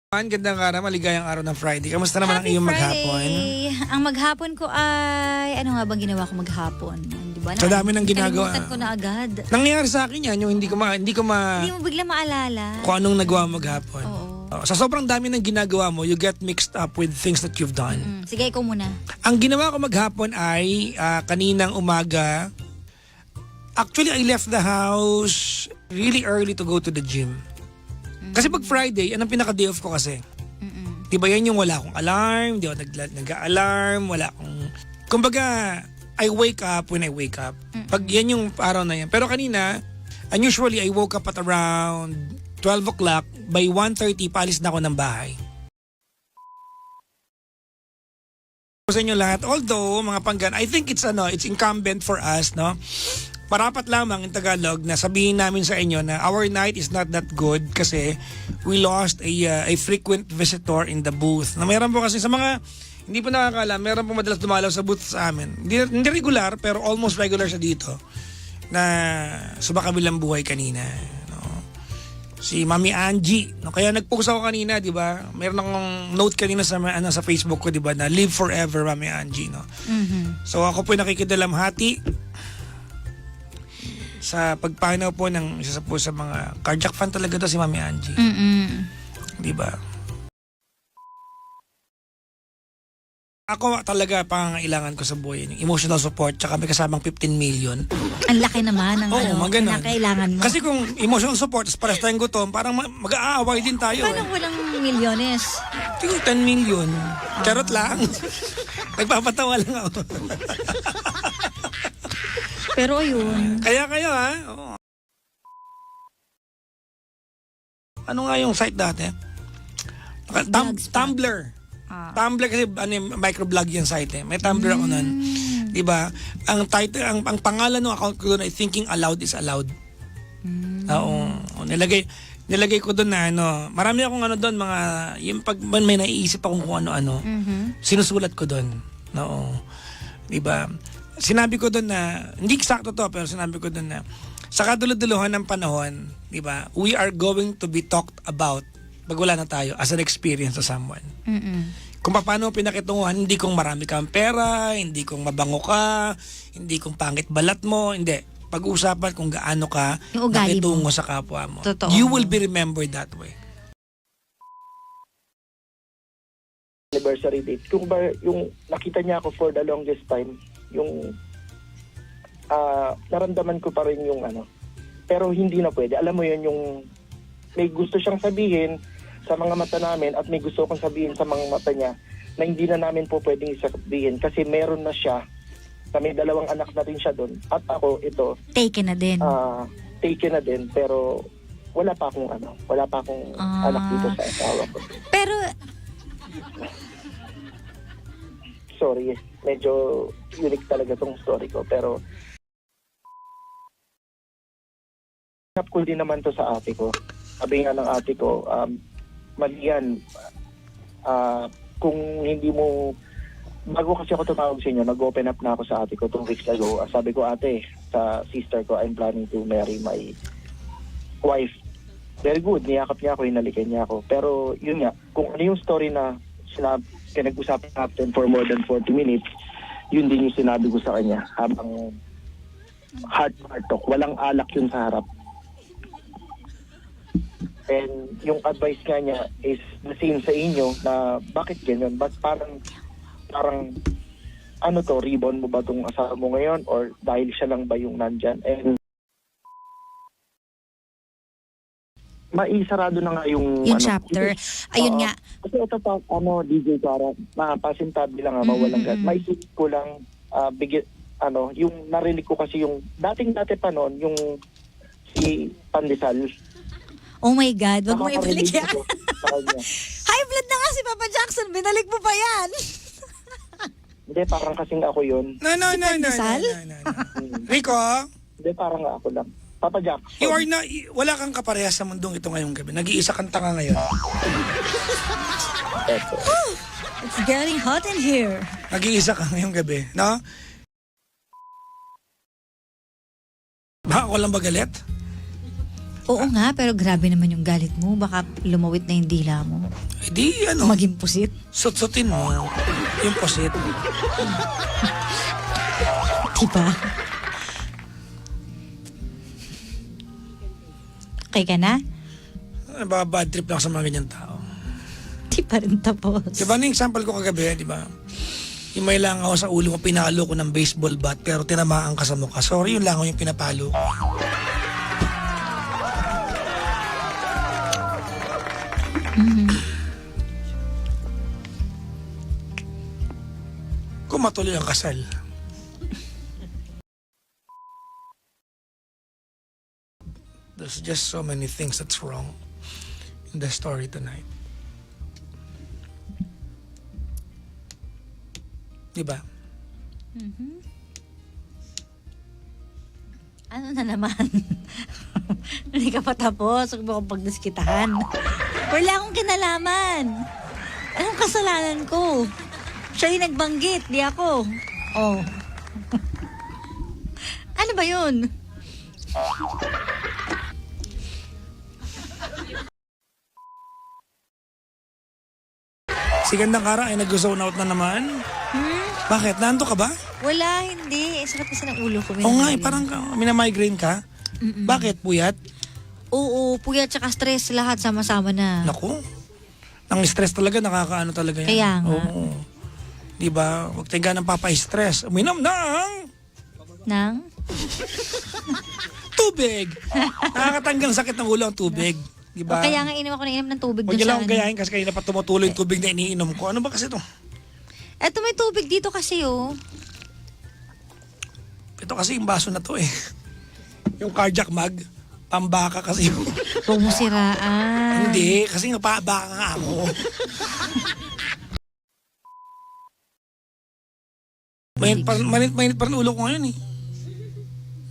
Gandang araw, maligayang araw ng Friday. Kamusta naman ang iyong maghapon? Ang maghapon ko ay, ano nga bang ginawa ko maghapon? Di ba? Sa dami ng ginagawa. Kalimutan ko na agad. Nangyayari sa akin yan, yung hindi ko Hindi mo bigla maalala. kung anong nagawa maghapon. Oo. Sa sobrang dami ng ginagawa mo, you get mixed up with things that you've done. Sige, ikaw muna. Ang ginawa ko maghapon ay kaninang umaga. Actually, I left the house really early to go to the gym. Kasi pag Friday, anong pinaka-day off ko kasi? Diba yan yung wala akong alarm, di ako nag-alarm, wala akong... Kumbaga, I wake up when I wake up. Pag yan yung araw na yan. Pero kanina, unusually, I woke up at around 12 o'clock. By 1:30, paalis na ako ng bahay. Sa inyo lahat, although, mga panggan, I think it's incumbent for us, no? Parapat lamang in Tagalog na sabihin namin sa inyo na our night is not that good kasi we lost a frequent visitor in the booth. Na mayroon po kasi sa mga hindi po nakakaalam, mayroon po madalas dumalaw sa booth sa amin. Hindi regular pero almost regular siya dito na subakabilang buhay kanina. No? Si Mami Angie. No? Kaya nag-post ako kanina, di ba? Meron akong note kanina sa Facebook ko, di ba, na live forever, Mami Angie. No? So ako po nakikidalamhati sa pagpanaw po ng isa po sa mga cardiac fan talaga to si Mami Angie. Di ba? Ako talaga pangangailangan ko sa buhay yung emotional support tsaka may kasamang 15 million. Ang laki naman ng kailangan mo. Kasi kung emotional support is pares tayong gutom, parang mag-aaway din tayo. Paano walang milyones? Yung 10 million. Charot lang. Nagpapatawa lang ako. Pero ayun. Kaya kayo ha. Oo. Ano nga yung site dati? Tumblr. Tumblr kasi microblog yung site eh. May Tumblr ako nun. 'Di ba? Ang title ang pangalan ng account ko doon ay Thinking Aloud is Allowed. Oo. Nilagay ko doon na marami akong doon mga yung pag may naiisip akong kung ano-ano. Sinusulat ko doon. Oo. 'Di ba? Sinabi ko doon na, hindi eksakto to, pero sinabi ko doon na, sa kaduluduluhan ng panahon, di ba, we are going to be talked about pag wala na tayo as an experience to someone. Kung paano pinakitunguhan, hindi kung marami kang pera, hindi kung mabango ka, hindi kung pangit balat mo, hindi. Pag-uusapan kung gaano ka nakitungo sa kapwa mo. Totoo. You will be remembered that way. Anniversary date. Kung ba yung nakita niya ako for the longest time, yung naramdaman ko pa rin yung pero hindi na pwede. Alam mo yun, yung may gusto siyang sabihin sa mga mata namin at may gusto kong sabihin sa mga mata niya na hindi na namin po pwedeng isabihin kasi meron na siya na may 2 anak na rin siya doon at ako ito Taken na din. Taken na din pero wala pa akong anak dito sa asawa ko. Pero sorry, medyo unique talaga tong story ko. Pero hanap ko din naman to sa ate ko. Sabi nga ng ate ko, mali yan. Kung hindi mo, bago kasi ako tumawag sa inyo, nag-open up na ako sa ate ko 2 weeks ago. Sabi ko, ate, sa sister ko, I'm planning to marry my wife. Very good, niyakap niya ako, hinalikan niya ako. Pero yun nga, kung ano yung story na pinag-usapan natin for more than 40 minutes, yun din yung sinabi ko sa kanya habang heart talk. Walang alak yun sa harap. And yung advice nga niya is the same sa inyo na bakit ganyan? But parang ribon mo ba itong asawa mo ngayon or dahil siya lang ba yung nandyan? And maisarado na nga yung chapter. Ayun nga. Kasi ito pa, DJ Sarah, pasintabi lang mawalang gat. Maisip ko lang, yung narinig ko kasi yung dati pa noon, yung si Pandesal. Oh my God, wag mo ibalik yan. Nakakarinig ko sa kanya. High blood na nga si Papa Jackson, binalik mo pa yan. Hindi, parang kasing ako yun. No. Pandesal? Rico? Hindi, parang ako lang. Papa Jackson. You are not, wala kang kaparehas sa mundong ito ngayong gabi. Nag-iisa kang tanga ngayon. It's getting hot in here. Nag-iisa ka ngayong gabi, no? Baka ako lang ba galit? Oo nga, pero grabe naman yung galit mo. Baka lumawit na yung dila mo. Eh di, Maging pusit. sut-sutin mo. Yung posit. Diba? Okay ka na? Bad trip lang sa mga ganyan tao. Di pa rin tapos. Diba na yung example ko kagabi, di ba? Yung may lang ako sa ulo mo, pinalo ko ng baseball bat, pero tinamaan ka sa mukha. Sorry, yun lang ako yung pinapalo ko. Kung matuloy ang kasal. There's just so many things that's wrong in the story tonight. Diba? Ano na naman? Hindi ka pa tapos. Huwag mo akong pagdiskitahan. Wala akong kinalaman. Anong kasalanan ko? Siya yung nagbanggit, di ako. Oh. Ano ba yun? Si Gandang Kara ay nag-zone out na naman. Bakit? Nando ka ba? Wala, hindi. Sakit kasi ng ulo ko. Oo nga, parang minamigraine ka. Bakit? Puyat? Oo, puyat tsaka stress. Lahat sama-sama na. Naku. Ang stress talaga, nakakaano talaga yan. Kaya nga. Oo. Diba? Huwag tayo ganang papa-stress. Uminom ng Nang? tubig. Nakakatanggal sakit ng ulo ang tubig. Diba? O kaya nga inom ako ng tubig Huwag dun niyo sa lang akong gayahin kasi kanina pa tumutuloy yung tubig na iniinom ko. Ano ba kasi ito? Eto may tubig dito kasi oh. Ito kasi yung baso na to eh. Yung cardiac mag. Pambaka kasi yung... Huwag mo siraan. Hindi, kasi napabaka nga ako. Mainit pa rin ulo ko ngayon eh.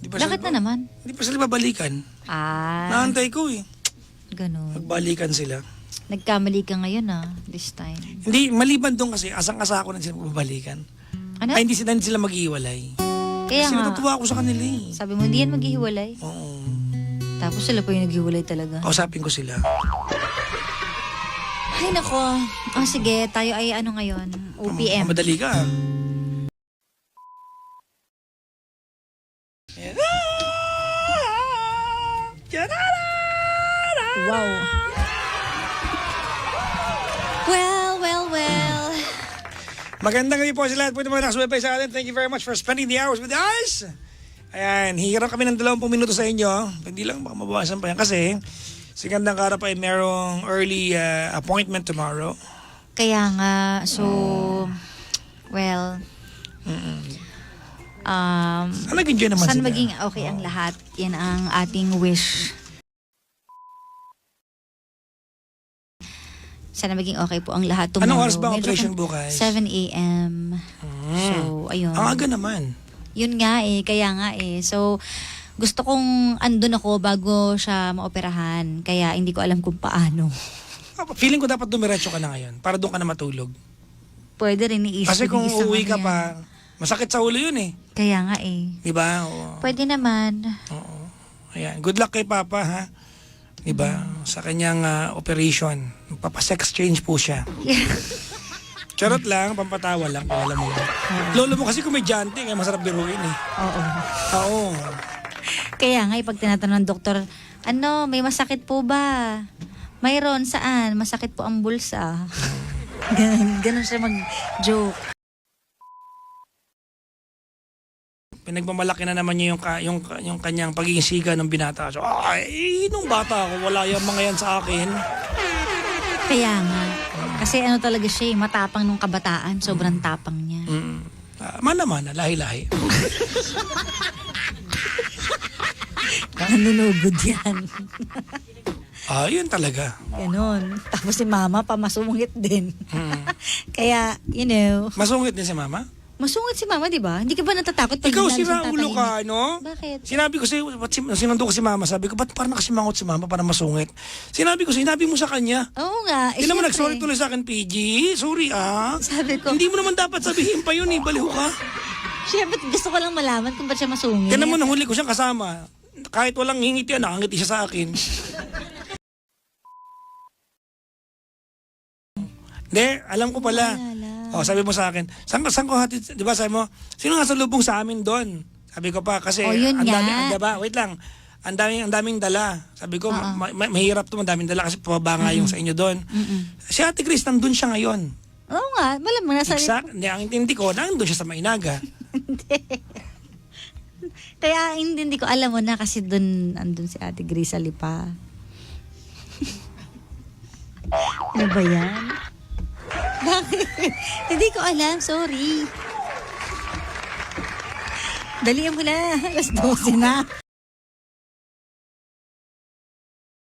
Di pa Bakit sila- na naman? Hindi pa sila babalikan. Naantay ko eh. Ganun. Magbalikan sila. Nagkamali ka ngayon this time. Hindi, maliban doon kasi, asang-asa ako na sila babalikan. Ano? Ay, hindi sila maghihiwalay. Kaya Kasi nga, natutuwa ako sa kanila eh. sabi mo, hindi yan maghihiwalay. Oo. Tapos sila pa yung naghihiwalay talaga. Kausapin ko sila. Ay nako. Sige, tayo ay ano ngayon? OPM. Madali ka. Wow. Well. Magandang gabi po sa lahat po ng mga nakasubaybay sa atin. Thank you very much for spending the hours with us. Ayan, hihiram kami ng 20 minuto sa inyo. Hindi lang, baka mabawasan pa yan. Kasi si Gandang Kara pa ay merong early appointment tomorrow. Kaya nga, so, well, Nag-enjoy naman sana sila. maging okay ang lahat. Yan ang ating wish. Sana maging okay po ang lahat tomorrow. Anong oras ba ang Medyo operation bukas? 7 a.m. So, ayun. Ang aga naman. Yun nga kaya nga So, gusto kong andun ako bago siya maoperahan. Kaya hindi ko alam kung paano. Feeling ko dapat dumiretso ka na ngayon para doon ka na matulog. Pwede rin iisip. Kasi kung isang uuwi ka ano yan. pa, masakit sa ulo yun eh. Kaya nga Di ba? Oo. Pwede naman. Oo. Ayan. Good luck kay Papa ha. Di ba? Sa kanyang operation. Papa-sex change po siya. Charot lang, pampatawa lang. Kung alam mo lang. Lolo mo kasi komedyante, kaya masarap biruin eh. Oo. Oo. Kaya nga, pag tinatanong ng doktor, may masakit po ba? Mayroon, saan? Masakit po ang bulsa. Ganun siya mag-joke. Pinagmamalaki na naman niya yung kanyang pagiging siga ng binata. So, nung bata ako, wala yung mga yan sa akin. Kaya nga. Kasi talaga siya, matapang nung kabataan. Sobrang tapang niya. Mana-mana, lahi-lahi. Nanunugod yan. Yun talaga. Ganon. Tapos si mama, pamasungit din. Kaya, Masungit din si Mama? masungit si mama, di ba? Hindi ka ba natatakot pag Ikaw lalo siyang sira ulo tatahimik? ka, no? Bakit? Sinabi ko sa'yo, sinundo ko si Mama, sabi ko, ba't parang nakasimangot si Mama para masungit? Sinabi mo sa kanya. Oo nga. Hindi naman syempre. nag-sorry tuloy sa akin, PG. Sorry Sabi ko, Hindi mo naman dapat sabihin pa yun eh, baliw ka. syempre gusto ko lang malaman kung ba't siya masungit. Kaya naman nahuli ko siyang kasama. kahit walang ngingiti, nakangiti siya sa akin. Hindi, alam ko pala. Sabi mo sa akin, saan ko hatid, di ba sabi mo, sino nga salubong sa amin doon? Sabi ko pa, kasi Yun ang nga. dami, diba, wait lang, ang daming dala. Sabi ko, mahirap to, madaming dala kasi pababa nga yung sa inyo doon. Si Ate Chris, nandun siya ngayon. Oo nga, malamang nasa... Exact, hindi, ang intindi ko, nandun siya sa Mainaga. Kaya hindi ko alam mo na kasi andun si Ate Grisali pa. Ano ba yan? Bakit? Hindi ko alam, sorry. Dalihan mo na, alas 12 na.